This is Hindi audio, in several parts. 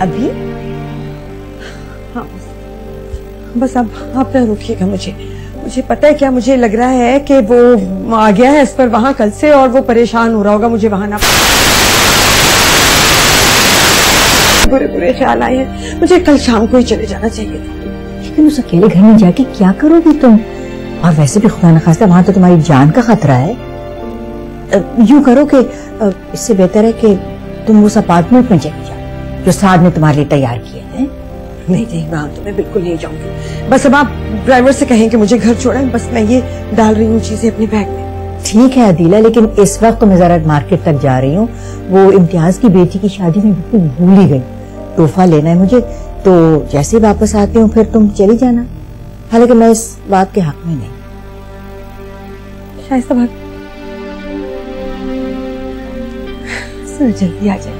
अभी? हाँ बस अब आप ना रोकिएगा मुझे पता है क्या, मुझे लग रहा है कि वो आ गया है इस पर वहां कल से और वो परेशान हो रहा होगा, मुझे वहां ना बुरे बुरे ख्याल आए हैं, मुझे कल शाम को ही चले जाना चाहिए था। लेकिन उस अकेले घर में जाके क्या करोगी तुम? और वैसे भी खुदा न खास्ता वहां तो तुम्हारी जान का खतरा है। यूं करो कि इससे बेहतर है कि तुम उस अपार्टमेंट में चली जाओ जो साद ने तुम्हारे लिए तैयार किए हैं। नहीं वहां तो मैं बिल्कुल नहीं जाऊंगी। बस अब आप ड्राइवर से कहें कि मुझे घर छोड़ा, बस मैं ये डाल रही हूँ चीजें अपने बैग में। ठीक है अदीला, लेकिन इस वक्त तो मैं जरा मार्केट तक जा रही हूँ, वो इम्तियाज की बेटी की शादी में बिल्कुल भूल ही गई, तोहफा लेना है मुझे, तो जैसे वापस आती हूँ फिर तुम चली जाना। हालांकि मैं इस बात के हक में नहीं। शाइस्ता भाभी जल्दी आ जाए।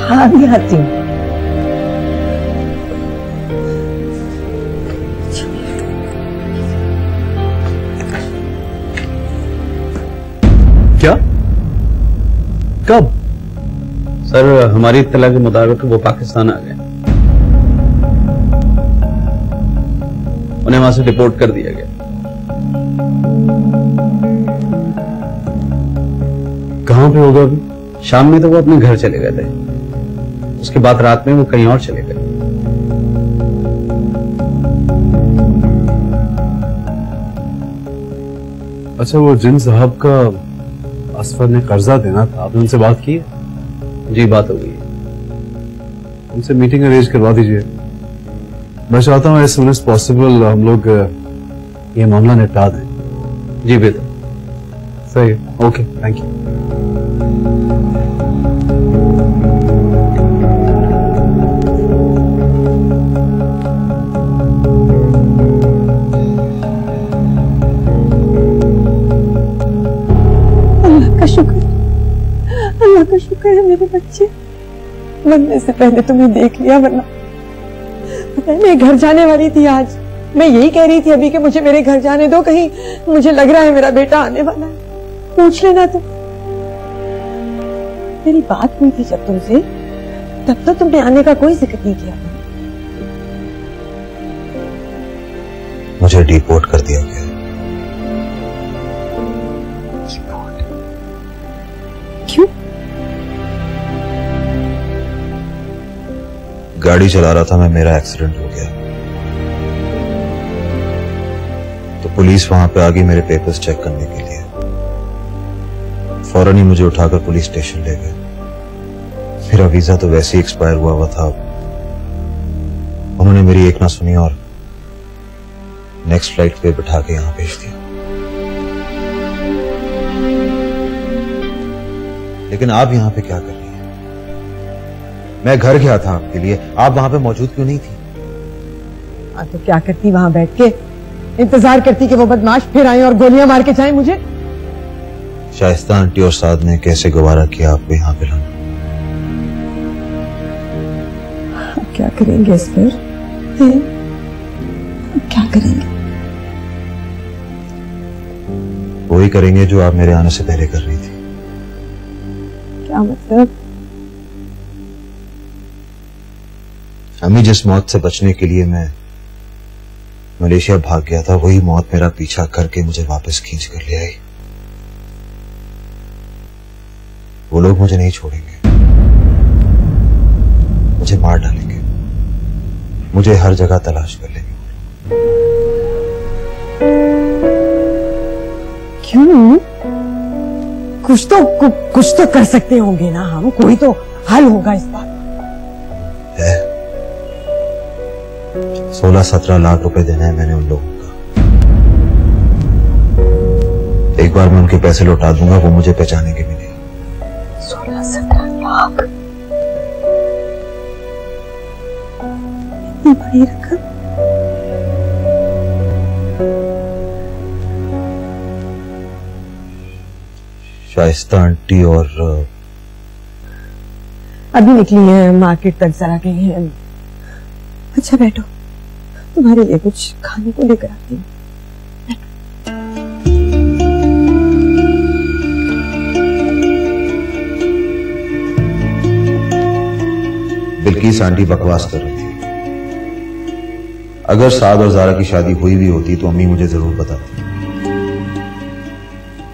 हाँ भी आती हूँ। क्या? कब? सर हमारी इत्तला के मुताबिक वो पाकिस्तान आ गए, उन्हें वहां से डिपोर्ट कर दिया गया। कहां पे होगा अभी? शाम में तो वो अपने घर चले गए थे, उसके बाद रात में वो कहीं और चले गए। अच्छा, वो जिन साहब का असफर ने कर्जा देना था, आपने उनसे बात की है? जी बात हो गई है। उनसे मीटिंग अरेंज करवा दीजिए। मैं चाहता हूँ एज सून एज पॉसिबल हम लोग ये मामला निपटा दें। जी बेटा। सही है, ओके, थैंक यू। अल्लाह का शुक्र है मेरे बच्चे, मरने से पहले तुम्हें देख लिया, वरना पता है मैं घर जाने वाली थी आज। मैं यही कह रही थी अभी कि मुझे मेरे घर जाने दो, कहीं मुझे लग रहा है मेरा बेटा आने वाला है, पूछ लेना तुम। मेरी बात हुई थी जब तुमसे, तब तो तुमने आने का कोई जिक्र नहीं किया। मुझे डिपोर्ट कर दिया गया। क्यों? गाड़ी चला रहा था मैं, मेरा एक्सीडेंट हो गया, तो पुलिस वहां पे आ गई मेरे पेपर्स चेक करने के लिए। फौरन ही मुझे उठाकर पुलिस स्टेशन ले गए। मेरा वीजा तो वैसे ही एक्सपायर हुआ था। उन्होंने मेरी एक ना सुनी और नेक्स्ट फ्लाइट पे बिठा के यहां भेज दिया। लेकिन आप यहां पे क्या कर रही हैं? मैं घर गया था आपके लिए, आप वहां पे मौजूद क्यों नहीं थी? तो क्या करती वहां बैठ के, इंतजार करती कि वो बदमाश फिर आए और गोलियां मार के जाए मुझे। शाइस्ता आंटी और साद ने कैसे गवारा किया आपको यहाँ पे लाना? क्या करेंगे इस पर? क्या करेंगे? वही करेंगे जो आप मेरे आने से पहले कर रही थी। क्या मतलब? अम्मी, जिस मौत से बचने के लिए मैं मलेशिया भाग गया था, वही मौत मेरा पीछा करके मुझे वापस खींच कर ले आई। वो लोग मुझे नहीं छोड़ेंगे, मुझे मार डालेंगे, मुझे हर जगह तलाश कर लेंगे। क्यों? कुछ तो कर सकते होंगे ना हम, कोई तो हल होगा इस बात है। 16-17 लाख रुपए देना है मैंने उन लोगों का। एक बार मैं उनके पैसे लौटा दूंगा, वो मुझे पहचानेंगे भी नहीं। 16-17 लाख? इतनी बड़ी रकम? शाइस्ता आंटी और अभी निकली है, मार्केट तक जरा गई है। अच्छा बैठो, तुम्हारे लिए कुछ खाने को लेकर आती हूँ। बल्कीस आंटी बकवास कर रही थी। अगर साद और जारा की शादी हुई भी होती तो अम्मी मुझे जरूर बताती,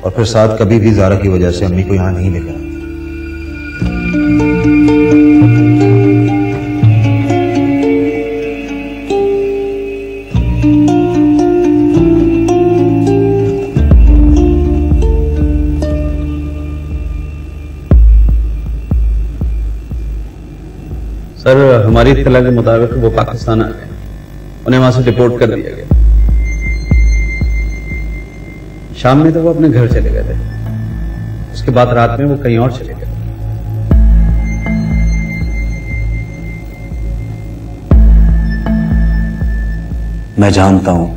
और फिर साद कभी भी जारा की वजह से अम्मी को यहां नहीं लेकर आती। सर, हमारी इत्तला के मुताबिक वो पाकिस्तान आ गए, उन्हें वहां से डिपोर्ट कर दिया गया। शाम में तो वो अपने घर चले गए थे, उसके बाद रात में वो कहीं और चले गए। मैं जानता हूं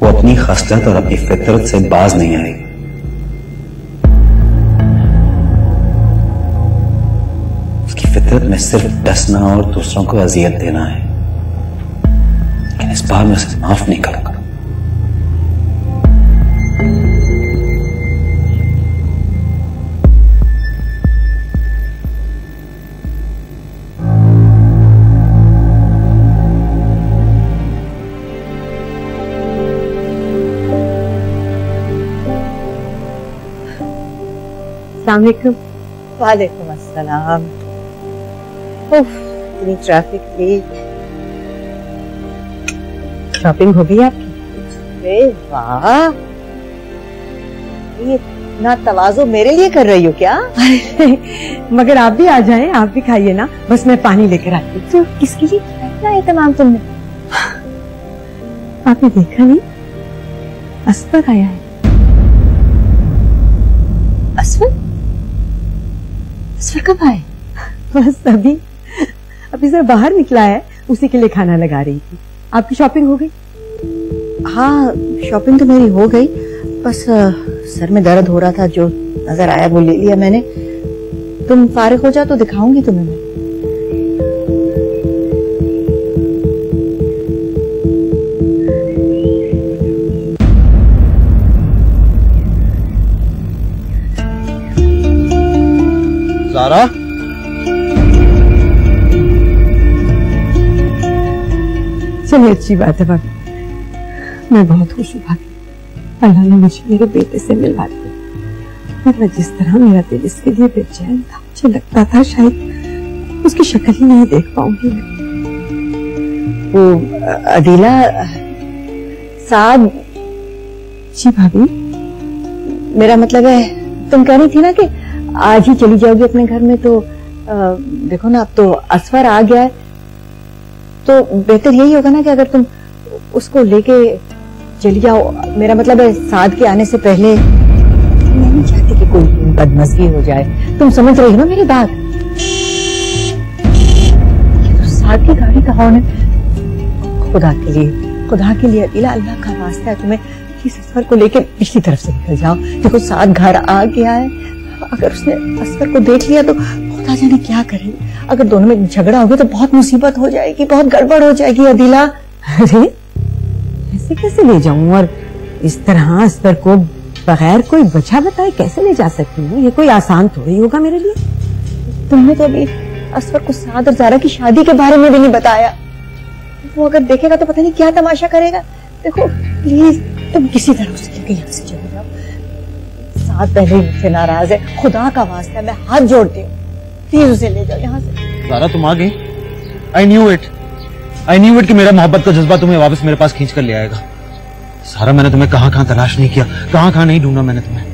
वो अपनी खसलत और अपनी फितरत से बाज नहीं आएगी। उसकी फितरत में सिर्फ डसना और दूसरों को अजियत देना है, लेकिन इस बार मैं उसे माफ नहीं करूंगा। अस्सलामुअलैकुम। वालेकुम अस्सलाम। उफ, इतनी ट्रैफिक थी। शॉपिंग हो गई आपकी? अरे वाह, ये इतना तवाज़ो मेरे लिए कर रही हो क्या? मगर आप भी आ जाएं, आप भी खाइए ना। बस मैं पानी लेकर आती हूँ। तो किसके लिए इतना एहतमाम तुमने? आपने देखा नहीं, असफर आया है। असफर? असफर कब आए? बस अभी से बाहर निकला है, उसी के लिए खाना लगा रही थी। आपकी शॉपिंग हो गई? हाँ, शॉपिंग तो मेरी हो गई, बस सर में दर्द हो रहा था, जो नजर आया वो ले लिया मैंने। तुम फारिग हो जाओ तो दिखाऊंगी तुम्हें मैं। जारा, चलिए अच्छी बात है भाभी, मैं बहुत खुश हूँ भाभी। अल्लाह ने मुझे मेरे बेटे से मिलवा दिया, वरना जिस तरह मेरा दिल इसके लिए बेचैन था, मुझे लगता था शायद उसकी शक्ल ही नहीं देख पाऊंगी मैं। वो अदीला, साद। जी भाभी, मेरा मतलब है, तुम कह रही थी ना कि आज ही चली जाओगी अपने घर में, तो देखो ना, अब तो असफर आ गया है, तो बेहतर यही होगा ना कि अगर तुम उसको लेके चली जाओ। मेरा मतलब है, साद के आने से पहले। मैं नहीं चाहती कि कोई बदमज़गी हो जाए, तुम समझ रही हो ना मेरी बात? ये तो साद की गाड़ी कहाँ है? खुदा के लिए अदीला, अल्लाह का वास्ता है तुम्हें, इस असफर को लेके पिछली तरफ से निकल जाओ। देखो साद घर आ गया है, अगर उसने असफर को देख लिया तो खुदा जाने क्या करेगी। अगर दोनों में झगड़ा हो गया तो बहुत मुसीबत हो जाएगी, बहुत गड़बड़ हो जाएगी अदीला। अरे ऐसे कैसे ले जाऊं, और इस तरह असफर को बगैर कोई वजह बताए कैसे ले जा सकती हूँ? ये कोई आसान थोड़ी होगा मेरे लिए। तुमने तो अभी असफर को साद और जारा की शादी के बारे में भी नहीं बताया। वो अगर देखेगा तो पता नहीं क्या तमाशा करेगा। देखो प्लीज, तुम किसी तरह उसके यहाँ से चले जाओ। साद पहले ही मुझसे नाराज है, खुदा का वास्ता है, मैं हाथ जोड़ती हूँ, प्लीज उसे ले जाओ यहाँ से। जारा तुम आ गई। आई न्यू इट कि मेरा मोहब्बत का जज्बा तुम्हें वापस मेरे पास खींच कर ले आएगा। सारा मैंने तुम्हें कहां कहां तलाश नहीं किया, कहां कहां नहीं ढूंढा मैंने तुम्हें।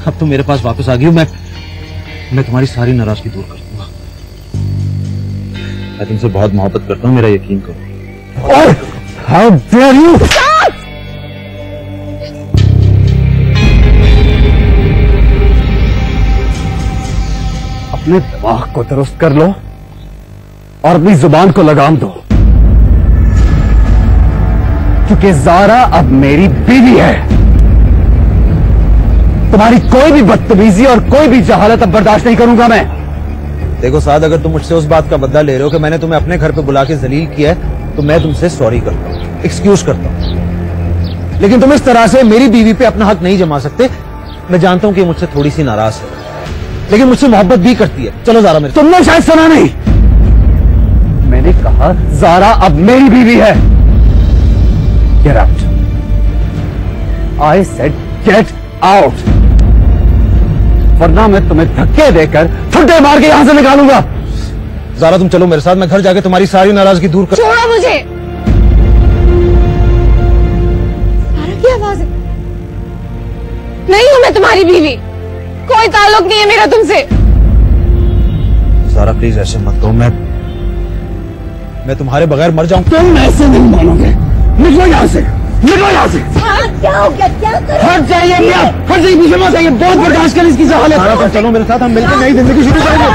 अब तुम मेरे पास वापस आ गई हो। मैं तुम्हारी सारी नाराजगी दूर कर दूंगा। मैं तुमसे बहुत मोहब्बत करता हूँ, मेरा यकीन करो। How dare you! अपने दिमाग को दुरुस्त कर लो और अपनी जुबान को लगाम दो, क्योंकि जारा अब मेरी बीवी है। तुम्हारी कोई भी बदतमीजी और कोई भी जहालत अब बर्दाश्त नहीं करूंगा मैं। देखो साद, अगर तुम मुझसे उस बात का बदला ले रहे हो कि मैंने तुम्हें अपने घर पे बुला के जलील किया है, तो मैं तुमसे सॉरी करता हूँ, एक्सक्यूज करता हूँ, लेकिन तुम इस तरह से मेरी बीवी पे अपना हक नहीं जमा सकते। मैं जानता हूँ कि मुझसे थोड़ी सी नाराज है, लेकिन मुझसे मोहब्बत भी करती है। चलो जारा, मेरे तुमने शायद सुना नहीं, मैंने कहा ज़ारा अब मेरी बीवी है। Get out. I said get out. वरना मैं तुम्हें धक्के देकर ठुड्डे मार के यहां से निकालूंगा। ज़ारा तुम चलो मेरे साथ, मैं घर जाके तुम्हारी सारी नाराजगी दूर कर। छोड़ो मुझे। ज़ारा की आवाज है। नहीं हूं मैं तुम्हारी बीवी, कोई ताल्लुक नहीं है मेरा तुमसे। ज़ारा प्लीज ऐसे मत करो, मैं तुम्हारे बगैर मर जाऊं। तुम ऐसे नहीं मानोगे। निकलो यहाँ से, निकलो यहाँ से। क्या हो गया, क्या करो? हट जाइए मियां, हट जाइए, पीछे मत आइए। बहुत बर्दाश्त कर इसकी हालत। ज़ारा तुम चलो मेरे साथ, हम मिलकर नई जिंदगी शुरू करेंगे।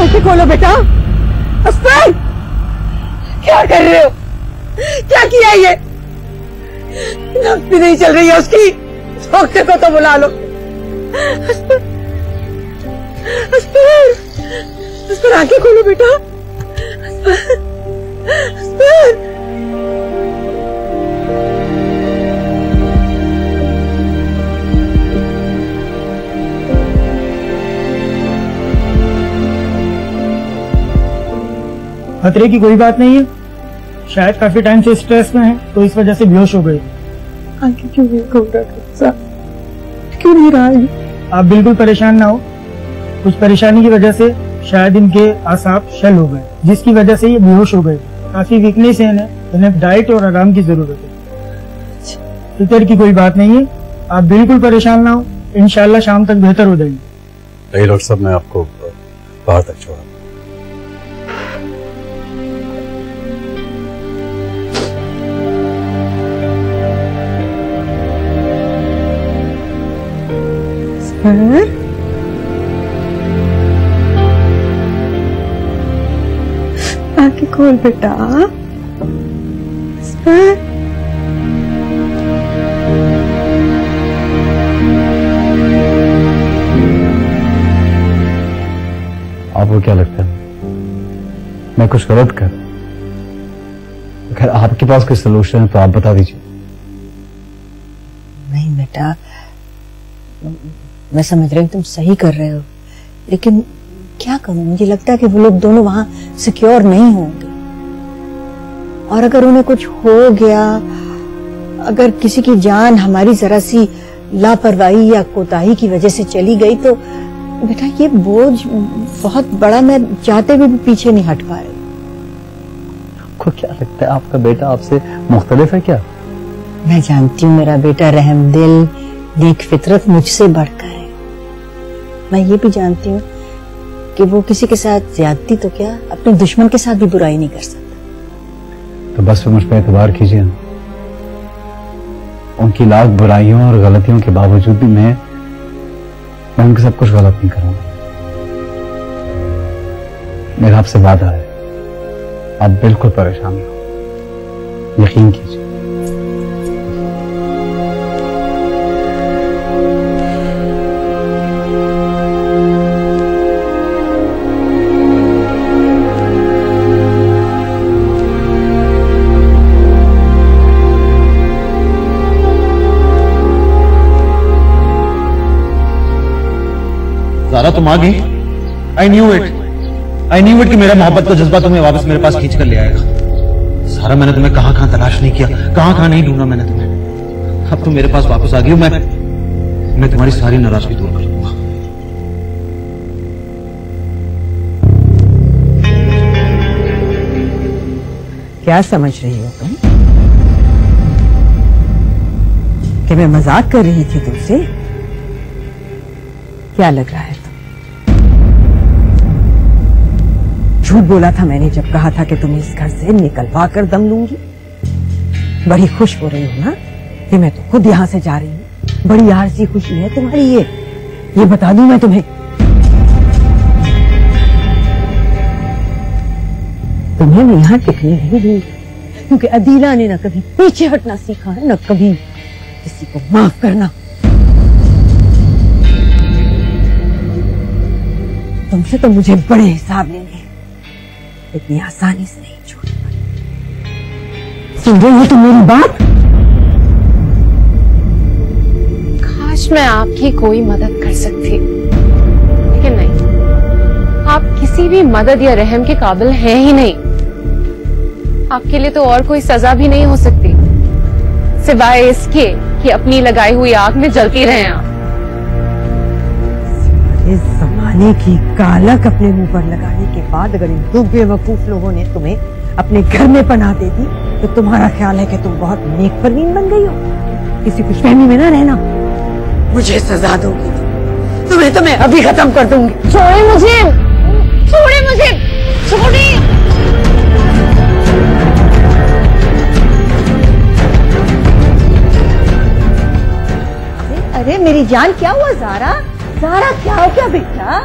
आंखें खोलो बेटा। अस्पर, क्या कर रहे हो? क्या किया ये? नब्ज भी नहीं चल रही है उसकी। डॉक्टर को तो बुला लो। अस्पर, अस्पर, अस्पर आंखें खोलो बेटा। अस्पर, अस्पर। खतरे की कोई बात नहीं है, शायद काफी टाइम से स्ट्रेस में है तो इस वजह से बेहोश हो गए। आंखें क्यों नहीं खोल रहा? क्यों नहीं रहा है? आप बिल्कुल परेशान ना हो, कुछ परेशानी की वजह से शायद इनके आसाब शल हो गए, जिसकी वजह से ये बेहोश हो गए। काफी वीकनेस है इन्हें डाइट और आराम की जरूरत है। फिक्र की कोई बात नहीं है, आप बिल्कुल परेशान ना हो, इंशाल्लाह शाम तक बेहतर हो जाएंगे। डॉक्टर साहब, मैं आपको बाहर तक छोड़ा। आंखें खोल बेटा। आपको क्या लगता है मैं कुछ गलत कर? अगर आपके पास कोई सोल्यूशन है तो आप बता दीजिए। नहीं बेटा, मैं समझ रही हूँ तुम सही कर रहे हो, लेकिन क्या करूं? मुझे लगता है कि वो लोग दोनों वहां सिक्योर नहीं होंगे, और अगर उन्हें कुछ हो गया, अगर किसी की जान हमारी जरा सी लापरवाही या कोताही की वजह से चली गई तो बेटा ये बोझ बहुत बड़ा, मैं चाहते हुए भी पीछे नहीं हट पा रही। आपको क्या लगता है आपका बेटा आपसे मुख्तलिफ है क्या? मैं जानती हूँ मेरा बेटा रहमदिल, नेक फितरत मुझसे बढ़कर है। मैं ये भी जानती हूँ कि वो किसी के साथ ज्यादती तो क्या, अपने दुश्मन के साथ भी बुराई नहीं कर सकता। तो बस फिर मुझ पर एतबार कीजिए। उनकी लाख बुराइयों और गलतियों के बावजूद भी मैं उनके सब कुछ गलत नहीं करूंगा। मेरा आपसे वादा है, आप बिल्कुल परेशान नहीं हो, यकीन कीजिए। ज़ारा तुम आ गई। आई न्यू इट कि मेरा मोहब्बत का जज्बा तुम्हें वापस मेरे पास खींच कर ले आएगा। सारा मैंने तुम्हें कहां तलाश नहीं किया, कहां नहीं ढूंढा मैंने तुम्हें। अब तुम मेरे पास वापस आ गई हो, मैं तुम्हारी सारी नाराजगी दूर कर दूंगा। क्या समझ रही हो तुम कि मैं मजाक कर रही थी तुमसे? क्या लग रहा है? झूठ बोला था मैंने जब कहा था कि तुम्हें इस घर से निकलवा कर दम लूंगी। बड़ी खुश हो रही हो ना कि मैं तो खुद यहां से जा रही हूँ। बड़ी आरज़ी खुशी है तुम्हारी ये बता दूं मैं तुम्हें। तुम्हें मैं यहाँ टिकने नहीं दूंगी, क्योंकि अदीला ने न कभी पीछे हटना सीखा है, न कभी किसी को माफ करना। तुमसे तो मुझे बड़े हिसाब लेने हैं, इतनी आसानी से नहीं छोड़ूंगा। सुन रही हो तुम मेरी बात? मैं आपकी कोई मदद कर सकती, लेकिन नहीं, आप किसी भी मदद या रहम के काबिल हैं ही नहीं। आपके लिए तो और कोई सजा भी नहीं हो सकती सिवाय इसके कि अपनी लगाई हुई आग में जलती रहें आप। इस जमाने की कालक अपने मुंह पर लगाने के बाद अगर इन दो बेवकूफ लोगों ने तुम्हें अपने घर में पनाह दे दी तो तुम्हारा ख्याल है कि तुम बहुत नेक परवीन बन गई हो। किसी खुशफहमी में ना रहना। मुझे सजा दोगी तुम्हें तो मैं अभी खत्म कर दूंगी। छोड़े मुझे, छोड़े मुझे, छोड़े। अरे मेरी जान, क्या हुआ ज़ारा? ज़ारा क्या हो क्या बेटा?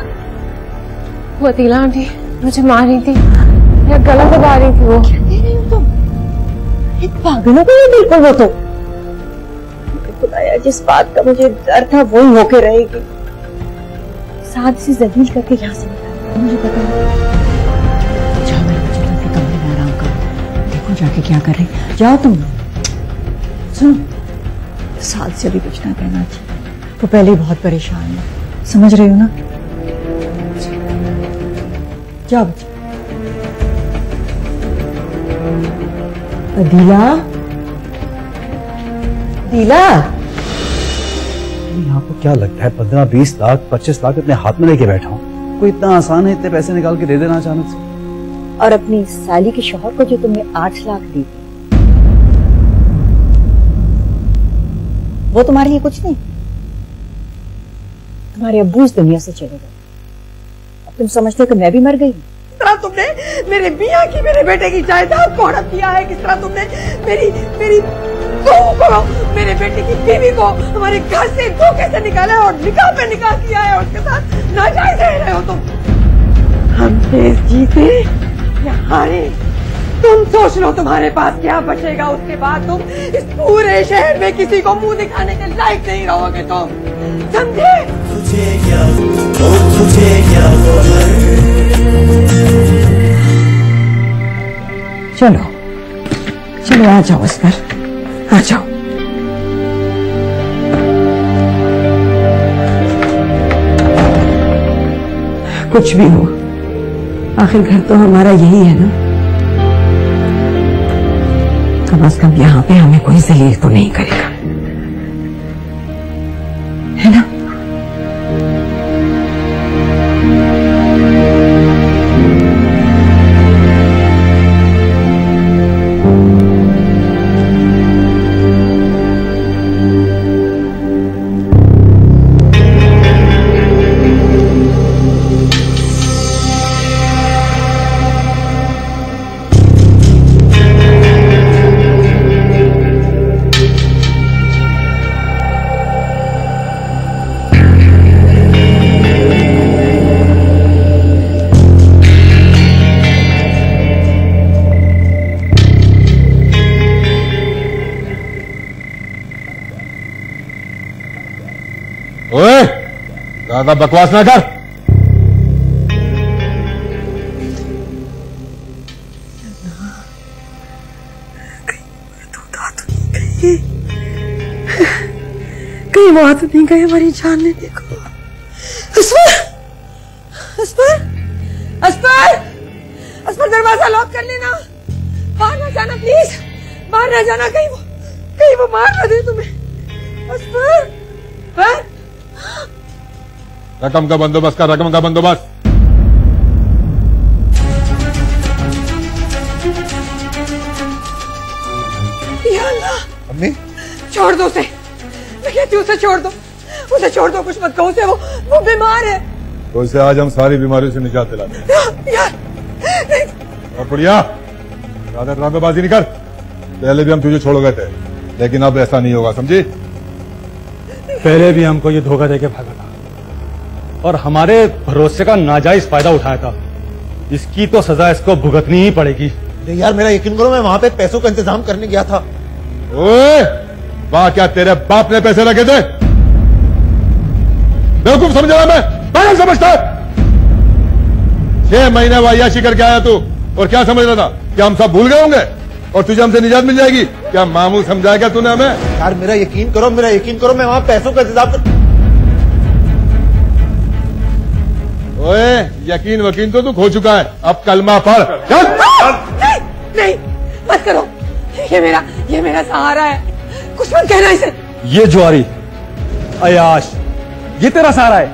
वो अतीला आंटी मुझे मार रही थी, मेरा गला दबा रही थी। वो क्या कह रही हो तुम? पागलों को ये बिल्कुल वो तो खुदाया, जिस बात का मुझे डर था वही होके रहेगी। साथ से जलील करके यहाँ से निकाल, मुझे पता नहीं। जाओ मेरे बच्चे, तुम अपने कमरे में आराम करो, देखो जाके क्या कर रही। जाओ तुम। सुनो, साथ से अभी कुछ ना कहना चाहिए, वो पहले ही बहुत परेशान है, समझ रही हो ना? जाओ बच्चे। अदीला, अदीला, आपको क्या लगता है 15-20 लाख 25 लाख अपने हाथ में लेके बैठा हूँ? कोई इतना आसान है इतने पैसे निकाल के दे देना अचानक से? और अपनी साली के शौहर को जो तुमने 8 लाख दी, वो तुम्हारे लिए कुछ नहीं। तुम्हारे अब्बू इस दुनिया से चले गए, अब तुम समझते हो कि मैं भी मर गई। किस तरह तुमने मेरे मियाँ की, मेरे बेटे की जायदाद को हड़प किया है? किस तरह तुमने मेरी बहू को, मेरे बेटे की बीवी को हमारे घर से धोखे से निकाला है और निकाह पे निकाह किया है, और उसके साथ नाजायज रह रहे हो तुम। हम देश जीते या हारे, तुम सोच लो तुम्हारे पास क्या बचेगा। उसके बाद तुम इस पूरे शहर में किसी को मुंह दिखाने के लायक नहीं रहोगे तुम, समझे? तुझे क्या, तुझे क्या चलो चलो, आ जाओ इस घर, आ जाओ। कुछ भी हो, आखिर घर तो हमारा यही है ना। कम से कम यहाँ पे हमें कोई जलील तो नहीं करेगा, है ना? ओए, ज्यादा बकवास ना कर। कहीं वो हाथ नहीं गए हमारी जान ने। देखो अस्पर, अस्पर, अस्पर, अस्पर, दरवाजा लॉक कर लेना, बाहर ना जाना प्लीज, बाहर ना जाना, कहीं वो मार ना दे तुम्हें। अस्पर, हाँ? रकम का बंदोबस्त कर, रकम का बंदोबस्त। या अल्लाह, अम्मी छोड़ दो उसे, मैं कहती हूँ उसे छोड़ दो, उसे छोड़ दो, कुछ मत कहो उसे, वो बीमार है। तो इसे आज हम सारी बीमारियों से निजात दिलाते हैं। यार और बढ़िया, ज्यादा ड्रामेबाजी नहीं कर। पहले भी हम तुझे छोड़ गए थे, लेकिन अब ऐसा नहीं होगा, समझी? पहले भी हमको ये धोखा देके भागा था और हमारे भरोसे का नाजायज फायदा उठाया था। इसकी तो सजा इसको भुगतनी ही पड़ेगी। यार मेरा यकीन करो, मैं वहां पे पैसों का इंतजाम करने गया था। ओए, वहां क्या तेरे बाप ने पैसे लगे थे? बेवकूफ समझा मैं, पागल समझता है? 6 महीने वायाशी करके आया तू, और क्या समझ रहा था कि हम सब भूल गए होंगे और तुझे हमसे निजात मिल जाएगी? क्या मामूल समझाएगा तूने हमें? यार मेरा यकीन करो, मैं वहां पैसों का इंतजाम कर ओए यकीन वकीन तो तू खो चुका है, अब कलमा पढ़। चल। नहीं, नहीं, मत करो। ये मेरा सहारा है, कुछ मत कहना इसे। ये जुआरी अयाश, ये तेरा सहारा है?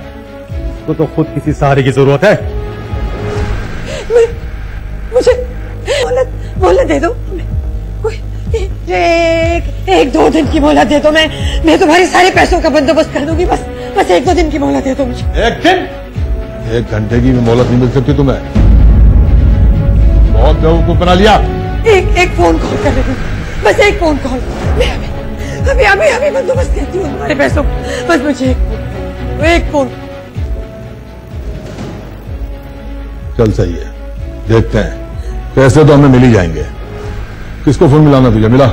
तो खुद किसी सहारे की जरूरत है। मुझे मोहलत दे दो। एक 2 दिन की मोहलत दे दो। मैं तुम्हारे सारे पैसों का बंदोबस्त कर दूंगी। बस 1-2 दिन की मोहलत दे दो मुझे। 1 दिन? 1 घंटे की भी मोहलत नहीं मिल सकती तुम्हें। बहुत बेवकूफ बना लिया। एक फोन कॉल कर लेती, बस एक फोन कॉल। मैं अभी बंदोबस्त करती हूँ तुम्हारे पैसों। बस मुझे एक फोन। चल सही है, देखते हैं। पैसे तो हमें मिल ही जाएंगे। किसको फोन मिलाना तुझे? मिला?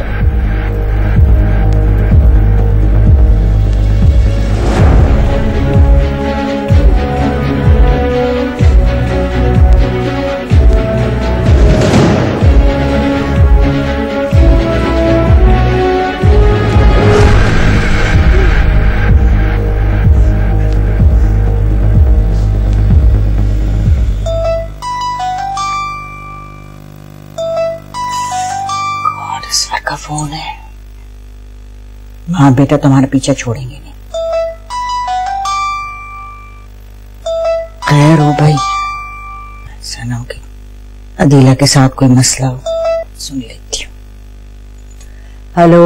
का फोन है। हाँ बेटा, तुम्हारा पीछा छोड़ेंगे नहीं। खैर हो भाई, ऐसा ना हो कि अदीला के साथ कोई मसला हो। सुन लेती हूँ। हेलो,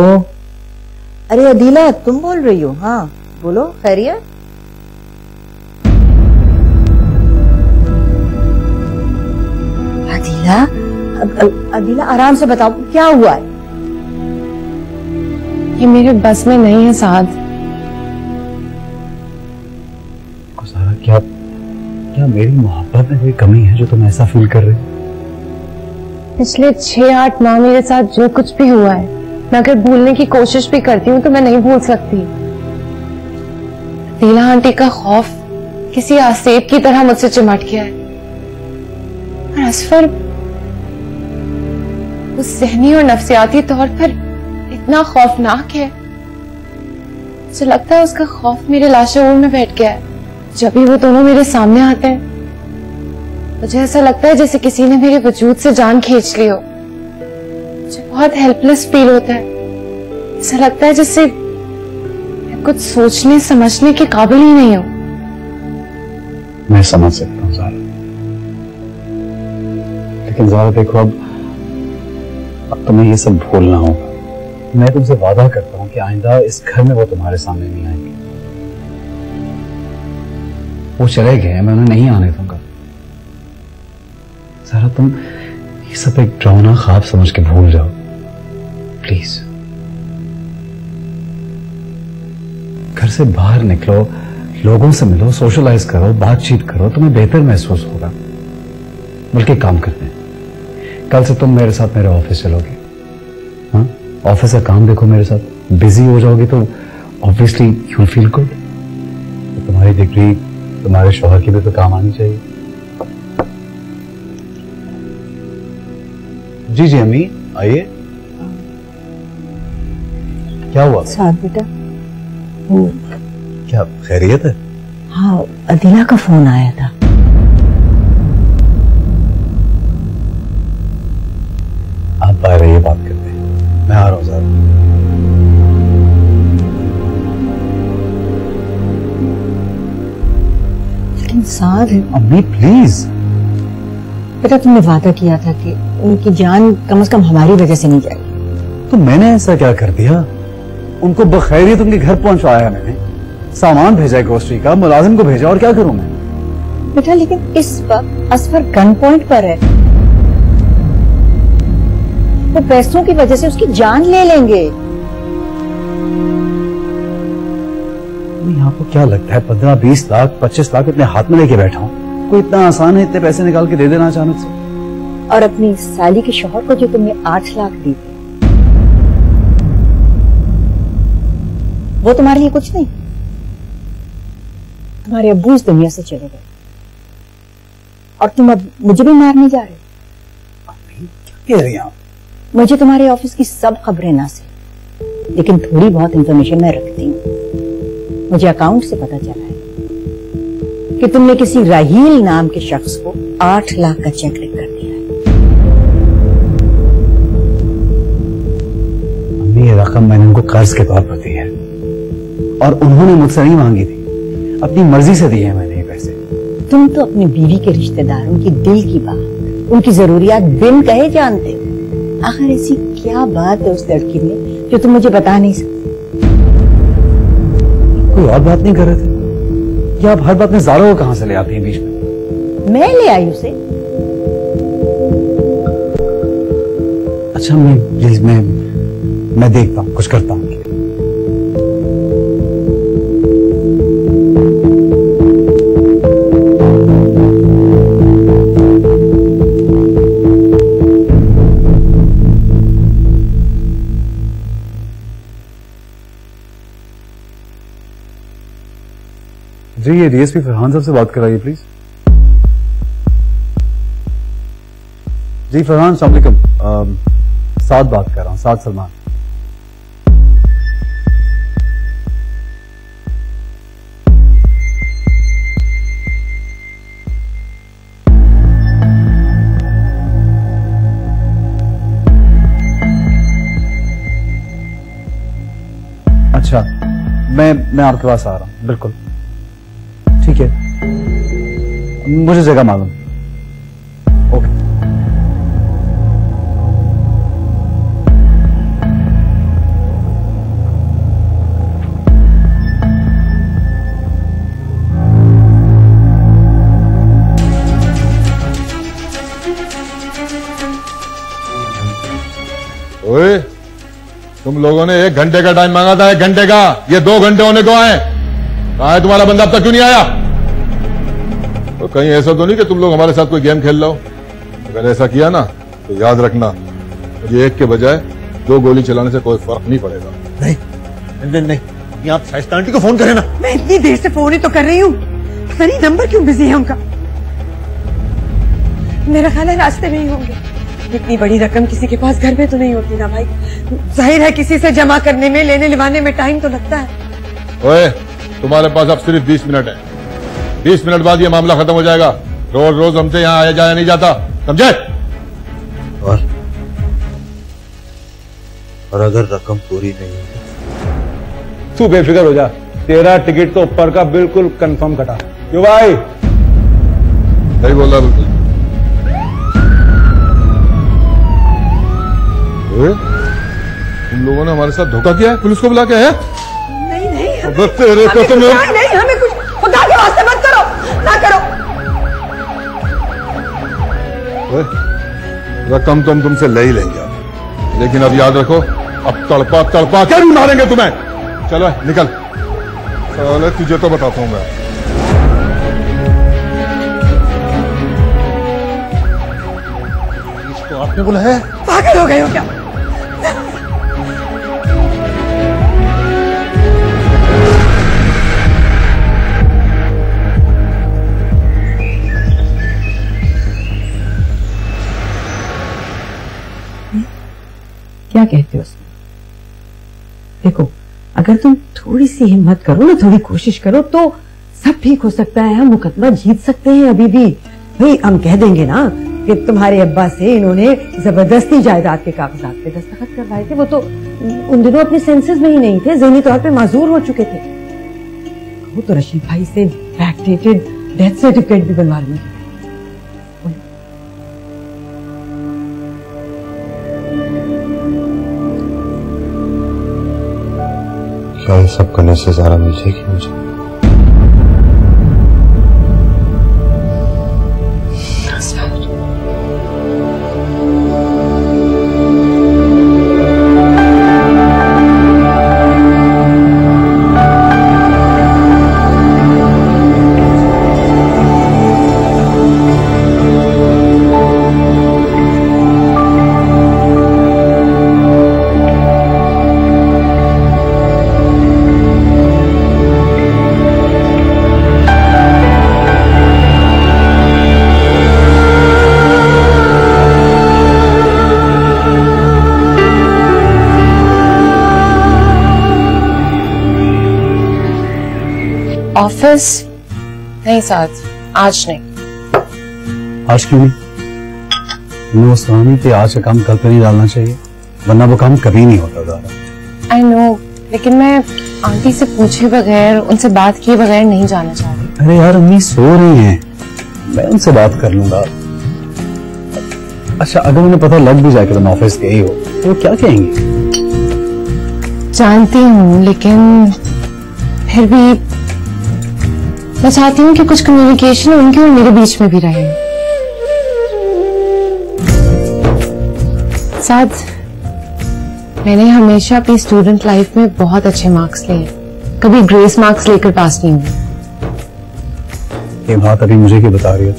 अरे अदीला तुम बोल रही हो? हाँ बोलो, खैरियत? अदीला आराम से बताओ क्या हुआ है? ये मेरे बस में नहीं है साद। सारा क्या मेरी मोहब्बत में कोई कमी है जो तुम ऐसा फील कर रहे हो? पिछले 6-8 माह मेरे साथ जो कुछ भी हुआ है, मैं अगर भूलने की कोशिश भी करती हूँ तो मैं नहीं भूल सकती। अदीला आंटी का खौफ किसी आसेब की तरह मुझसे चिमट गया है। और असफर उस ज़हनी और नफ्सियाती तौर पर इतना खौफनाक है, मुझे लगता है उसका खौफ मेरे लाशऊर में बैठ गया है। जब भी वो दोनों मेरे सामने आते हैं मुझे ऐसा लगता है जैसे किसी ने मेरे वजूद से जान खींच ली हो। मुझे बहुत हेल्पलेस फील होता है। ऐसा लगता है जैसे मैं कुछ सोचने समझने के काबिल ही नहीं हूं। मैं समझ सकता हूँ ज़ारा, लेकिन ज़ारा देखो, अब तुम्हें ये सब भूलना होगा। मैं तुमसे वादा करता हूँ कि आइंदा इस घर में वो तुम्हारे सामने नहीं आएंगे। वो चले गए, मैं उन्हें नहीं आने दूंगा। ज़ारा तुम ये सब एक डरावना ख्वाब समझ के भूल जाओ प्लीज। घर से बाहर निकलो, लोगों से मिलो, सोशलाइज करो, बातचीत करो, तुम्हें बेहतर महसूस होगा। बल्कि काम करते हैं, कल से तुम मेरे साथ मेरे ऑफिस चलोगे। हाँ, ऑफिस का काम देखो मेरे साथ, बिजी हो जाओगी तो ऑब्वियसली यू फील गुड। तुम्हारी डिग्री तुम्हारे शौहर की भी तो काम आनी चाहिए। जी जी अम्मी आइए। क्या हुआ? साथ बेटा, क्या खैरियत है? हाँ, अदीला का फोन आया था। आप बाहर रहिए, बात करते हैं, मैं आ रहा हूँ साहब। लेकिन साथ अम्मी प्लीज। बेटा, तुमने वादा किया था कि उनकी जान कम से कम हमारी वजह से नहीं जाएगी। तो मैंने ऐसा क्या कर दिया? उनको बखैरियत उनके घर पहुंचाया मैंने, सामान भेजा है ग्रोसरी का, मुलाजिम को भेजा, और क्या करूं मैं? बेटा लेकिन इस वक्त असफर गन पॉइंट पर है, वो पैसों की वजह से उसकी जान ले लेंगे। आपको क्या लगता है 15-20 लाख 25 लाख अपने हाथ में लेके बैठा हूं? कोई इतना आसान है इतने पैसे निकाल के दे देना अचानक से? और अपनी साली के शौहर को जो तुमने 8 लाख दी, वो तुम्हारे लिए कुछ नहीं। तुम्हारे अब्बू इस दुनिया से चले गए और तुम अब मुझे भी मारने जा रहे हो। क्या कह रही हैं आप? मुझे तुम्हारे ऑफिस की सब खबरें ना से, लेकिन थोड़ी बहुत इंफॉर्मेशन मैं रखती हूँ। मुझे अकाउंट से पता चला है कि कि तुमने किसी राहील नाम के शख्स को 8 लाख का चेक लिख कर दिया है। अम्मी, ये रकम मैंने उनको कर्ज के तौर पर दी है और उन्होंने मुझसे नहीं मांगी थी, अपनी मर्जी से दिए हैं मैंने ये पैसे। तुम तो अपनी बीवी के रिश्तेदारों की दिल की बात, उनकी जरूरियात बिन कहे जानते हो। आखिर ऐसी क्या बात है उस लड़की में जो तुम मुझे बता नहीं सकते? कोई और बात नहीं कर रहे थे या आप हर बात में ज़ारा को कहां से ले आती हैं बीच में? मैं ले आई उसे। अच्छा मैं प्लीज मैं देखता हूँ, कुछ करता हूँ। जी, ये डीएसपी फरहान साहब से बात कराइए प्लीज। जी फरहान, अस्सलाम वालेकुम। साथ बात कर रहा हूँ, साथ सलमान। अच्छा, मैं आपके पास आ रहा हूँ, बिल्कुल ठीक है, मुझे जगह मालूम। ओके। ओए, तुम लोगों ने 1 घंटे का टाइम मांगा था, 1 घंटे का, ये 2 घंटे होने को आए। कहाँ है तुम्हारा बंदा, अब तक क्यों नहीं आया? तो कहीं ऐसा तो नहीं कि तुम लोग हमारे साथ कोई गेम खेल रहे हो? अगर ऐसा किया ना तो याद रखना, मुझे 1 के बजाय 2 गोली चलाने से कोई फर्क नहीं पड़ेगा। नहीं, ये आप शाइस्ता आंटी को फोन करें ना। मैं इतनी देर से फोन ही तो कर रही हूँ, पता नहीं नंबर क्यों बिजी है उनका। मेरा ख्याल है रास्ते में ही होंगे। इतनी बड़ी रकम किसी के पास घर में तो नहीं होती ना भाई, जाहिर है किसी से जमा करने में, लेने लिवाने में टाइम तो लगता है। ओए, तुम्हारे पास अब सिर्फ 20 मिनट है। 20 मिनट बाद ये मामला खत्म हो जाएगा। रोज रोज हमसे यहाँ आया जाया नहीं जाता, समझे? और अगर रकम पूरी नहीं हुई? तू बेफिक्र हो जा, तेरा टिकट तो ऊपर का बिल्कुल कंफर्म कटा। क्यों भाई? सही बोल रहा बिल्कुल। तुम लोगों ने हमारे साथ धोखा किया है, पुलिस को बुला के है? नहीं, तेरे को तो नहीं, हमें कुछ खुदा के वास्ते मत करो, ना करो। रकम तो हम तुमसे ले ही लेंगे, लेकिन अब याद रखो, अब तड़पा तड़पा क्या नहीं मारेंगे तुम्हें। चलो निकल, चलो तुझे तो बताता हूं मैं। इसको आपने बुलाया? पागल हो गए हो क्या? क्या कहते हो उसमें? देखो, अगर तुम थोड़ी सी हिम्मत करो ना, थोड़ी कोशिश करो तो सब ठीक हो सकता है। हम मुकदमा जीत सकते हैं अभी भी। भाई हम कह देंगे ना कि तुम्हारे अब्बा से इन्होंने जबरदस्ती जायदाद के कागजात पे दस्तखत करवाए थे। वो तो उन दिनों अपने सेंसेस में ही नहीं थे, ज़हनी तौर पे माजूर हो चुके थे। वो तो रशीद भाई से बैकडेटेड डेथ सर्टिफिकेट भी बनवा लेंगे। क्या ये सब करने से ज़ारा मिल जाएगी मुझे? ऑफिस नहीं साथ, आज नहीं। आज क्यों नहीं? तुमने वो सुना नहीं कि आज का काम कल पर नहीं डालना चाहिए, वरना वो काम कभी नहीं होता ज़ारा। आई नो, लेकिन मैं आंटी से पूछे बगैर, उनसे बात किए बगैर नहीं जाना चाह रही। अरे यार, अम्मी सो रही हैं, मैं उनसे बात कर लूंगा। अच्छा, अगर उन्हें पता लग भी जाए कि तुम ऑफिस गई हो तो वो क्या कहेंगे? जानती हूँ, लेकिन फिर भी मैं चाहती हूँ कि कुछ कम्युनिकेशन उनके और मेरे बीच में भी रहे। साथ मैंने हमेशा अपनी स्टूडेंट लाइफ में बहुत अच्छे मार्क्स लिए, कभी ग्रेस मार्क्स लेकर पास नहीं हुई। ये बात अभी मुझे क्यों बता रही हो?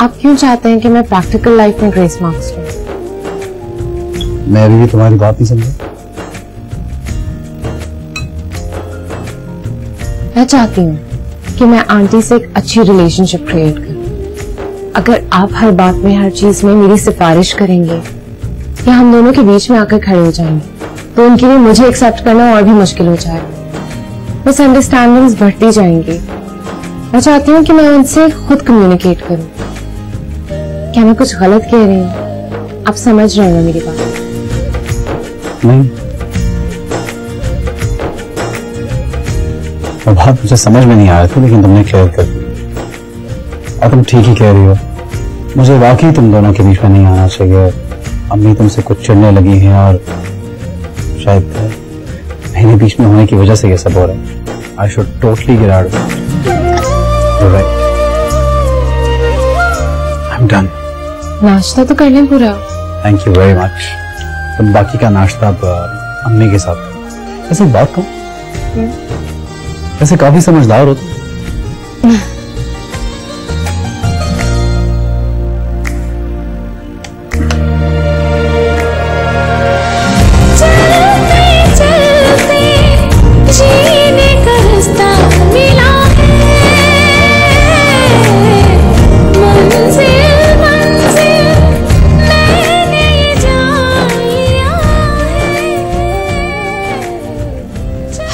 आप क्यों चाहते हैं कि मैं प्रैक्टिकल लाइफ में ग्रेस मार्क्स लूं? मैं अभी भी तुम्हारी बात नहीं समझा। मैं चाहती हूँ कि मैं आंटी से एक अच्छी रिलेशनशिप क्रिएट करूं। अगर आप हर बात में, हर चीज में मेरी सिफारिश करेंगे या हम दोनों के बीच में आकर खड़े हो जाएंगे, तो उनके लिए मुझे एक्सेप्ट करना और भी मुश्किल हो जाएगा। मिसअंडरस्टैंडिंग्स बढ़ती जाएंगी। मैं चाहती हूँ कि मैं उनसे खुद कम्युनिकेट करूं। क्या मैं कुछ गलत कह रही हूँ? आप समझ रहे हो मेरी बात? नहीं, वो बात मुझे समझ में नहीं आ रही थी, लेकिन तुमने क्लियर कर दी और तुम ठीक ही कह रही हो। मुझे वाकई तुम दोनों के बीच में नहीं आना चाहिए। अम्मी तुमसे कुछ चिढ़ने लगी हैं और शायद मेरे बीच में होने की वजह से ये सब हो रहा है। I should totally get out. Right, I am done. नाश्ता तो कर लें पूरा। Thank you very much. तुम बाकी का नाश्ता अब अम्मी के साथ। ऐसे बात कहूं, ऐसे काफी समझदार हो तुम।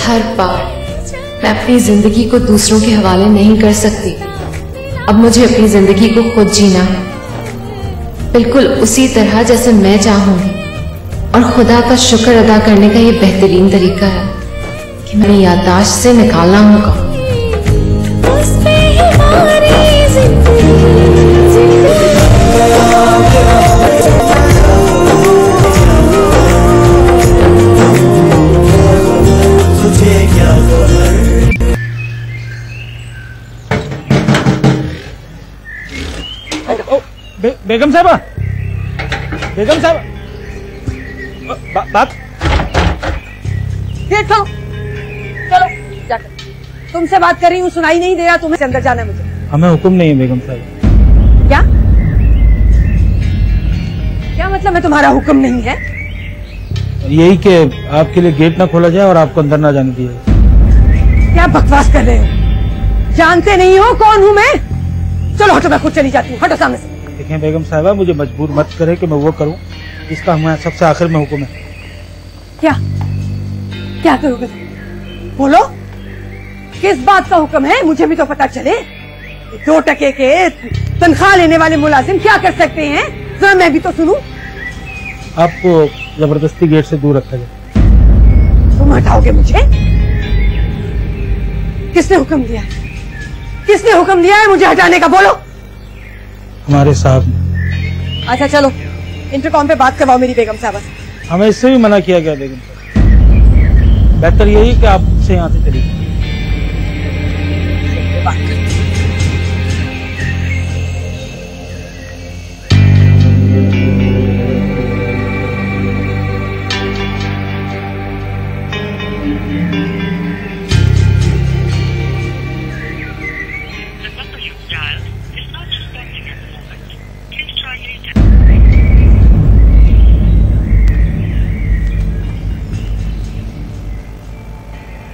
हर बार मैं अपनी जिंदगी को दूसरों के हवाले नहीं कर सकती। अब मुझे अपनी जिंदगी को खुद जीना है, बिल्कुल उसी तरह जैसे मैं चाहूंगी। और खुदा का शुक्र अदा करने का ये बेहतरीन तरीका है कि मैंने याददाश्त से निकालना होगा। बेगम साहबा, बेगम साहबा, बात देखो, चलो जाकर। तुमसे बात कर रही हूँ, सुनाई नहीं दे रहा तुम्हें? अंदर जाना है मुझे। हमें हुक्म नहीं है बेगम साहब। क्या क्या मतलब है तुम्हारा हुक्म नहीं है? यही कि आपके लिए गेट ना खोला जाए और आपको अंदर ना जाने दिया जाए। क्या बकवास कर रहे हो? जानते नहीं हो कौन हूँ मैं? चलो हटो, मैं खुद चली जाती हूँ। हटो सामने से। देखें बेगम साहबा, मुझे मजबूर मत करे कि मैं वो करूं इसका हमारा सबसे आखिर में हुक्म है। क्या क्या करोगे? बोलो, किस बात का हुक्म है? मुझे भी तो पता चले। 2 टके के तनख्वाह लेने वाले मुलाजिम क्या कर सकते हैं, जरा मैं भी तो सुनूं। आपको जबरदस्ती गेट से दूर रखा जाए। तुम हटाओगे मुझे? किसने हुक्म दिया है? किसने हुक्म दिया है मुझे हटाने का? बोलो। हमारे साहब ने। अच्छा चलो, इंटरकॉम पे बात करवाओ मेरी बेगम साहबा से। हमें इससे भी मना किया गया बेगम साहब। बेहतर यही कि आप से यहाँ से चली जाए। बात कर।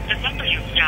The number you've dialed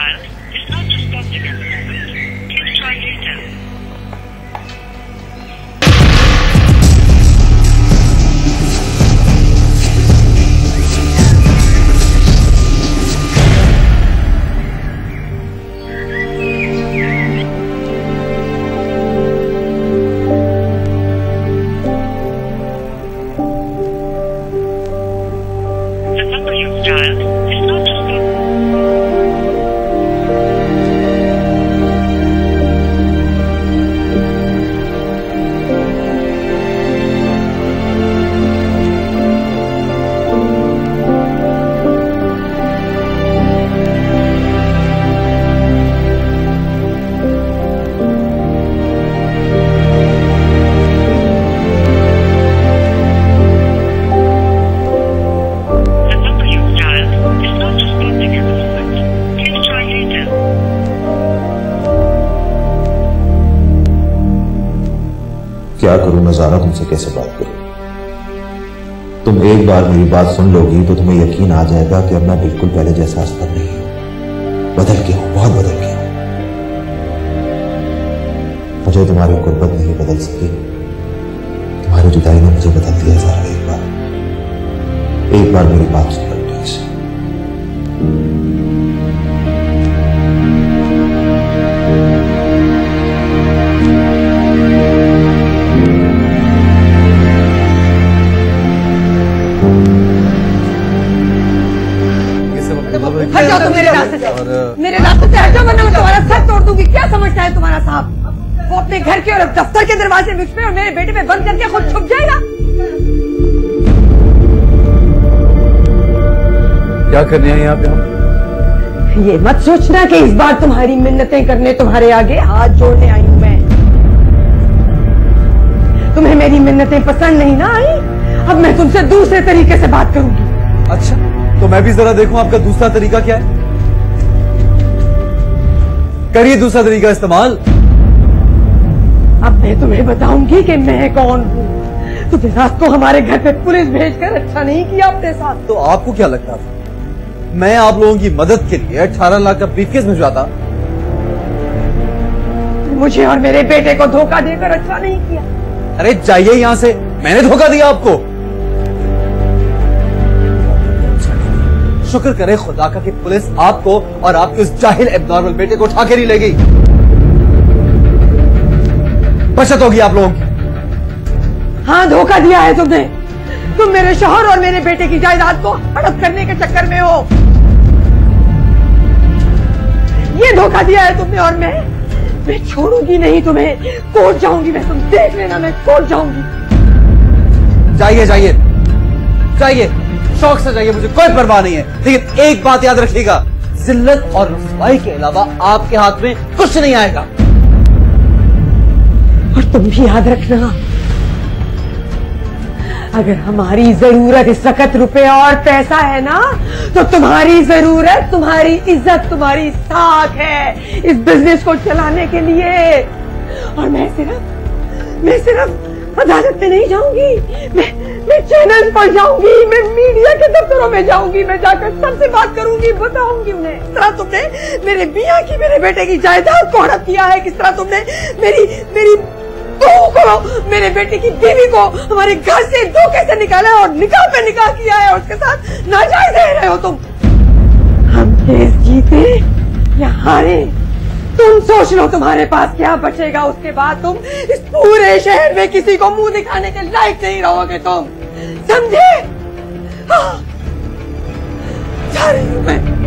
क्या करूं मैं ज़ारा, तुमसे कैसे बात करूं? तुम एक बार मेरी बात सुन लोगी तो तुम्हें यकीन आ जाएगा कि अब मैं बिल्कुल पहले जैसा अस्तर नहीं हूं, बदल गया हूं, बहुत बदल गया हूं। मुझे तुम्हारी गुर्बत नहीं बदल सकी, तुम्हारी जुदाई ने मुझे बदल दिया ज़ारा। एक बार मेरी बात सुन लो प्लीज। हट जाओ तुम मेरे रास्ते से, मेरे रास्ते से हट जाओ वरना मैं तुम्हारा सर तोड़ दूंगी। क्या समझता है तुम्हारा साहब? वो अपने घर के और दफ्तर के दरवाजे मुझ पे और मेरे बेटे पे बंद करके खुद छुप जाएगा। क्या करने हैं यहाँ पे हम? ये मत सोचना कि इस बार तुम्हारी मिन्नतें करने तुम्हारे आगे हाथ जोड़ने आई हूं मैं। तुम्हें मेरी मिन्नतें पसंद नहीं ना आई, अब मैं तुमसे दूसरे तरीके से बात करूंगी। अच्छा, तो मैं भी जरा देखूं आपका दूसरा तरीका क्या है। करिए दूसरा तरीका इस्तेमाल। अब मैं तुम्हें बताऊंगी कि मैं कौन हूँ। तुमने रात को हमारे घर पे पुलिस भेजकर अच्छा नहीं किया अपने साथ। तो आपको क्या लगता था मैं आप लोगों की मदद के लिए 18 लाख का ब्रीफकेस भिजवाता? मुझे और मेरे बेटे को धोखा देकर अच्छा नहीं किया। अरे जाइए यहां से, मैंने धोखा दिया आपको। शुक्र करे खुदा का कि पुलिस आपको और आपके उस जाहिल एब्नॉर्मल बेटे को उठा के नहीं ले गई। बचत होगी आप लोगों की। हाँ, धोखा दिया है तुमने। तुम मेरे शौहर और मेरे बेटे की जायदाद को हड़प करने के चक्कर में हो। ये धोखा दिया है तुमने और मैं छोड़ूंगी नहीं तुम्हें। कोर्ट जाऊंगी मैं, तुम देख लेना, मैं कोर्ट जाऊंगी। जाइए जाइए जाइए, शौक से जाइए, मुझे कोई परवाह नहीं है। लेकिन एक बात याद रखिएगा, जिल्लत और रुसवाई के अलावा आपके हाथ में कुछ नहीं आएगा। और तुम भी याद रखना, अगर हमारी जरूरत इस वक्त रुपए और पैसा है ना, तो तुम्हारी जरूरत तुम्हारी इज्जत, तुम्हारी साख है इस बिजनेस को चलाने के लिए। और मैं सिर्फ अदालत में नहीं जाऊंगी, मैं चैनल पर जाऊंगी, मैं मीडिया के दफ्तरों में जाऊंगी, मैं जाकर सबसे बात करूंगी, बताऊंगी उन्हें किस तरह तुमने मेरे मियां की, मेरे बेटे की जायदाद को हड़प किया है, किस तरह तुमने मेरी बहू को, मेरे बेटे की बीवी को हमारे घर से धोखे से निकाला है और निकाह पे निकाह किया है और उसके साथ नाजायज रह रहे हो तुम। हम केस जीते या हारे, तुम सोच लो तुम्हारे पास क्या बचेगा। उसके बाद तुम इस पूरे शहर में किसी को मुंह दिखाने के लायक नहीं रहोगे तुम, समझे? हाँ, जा रही हूं मैं।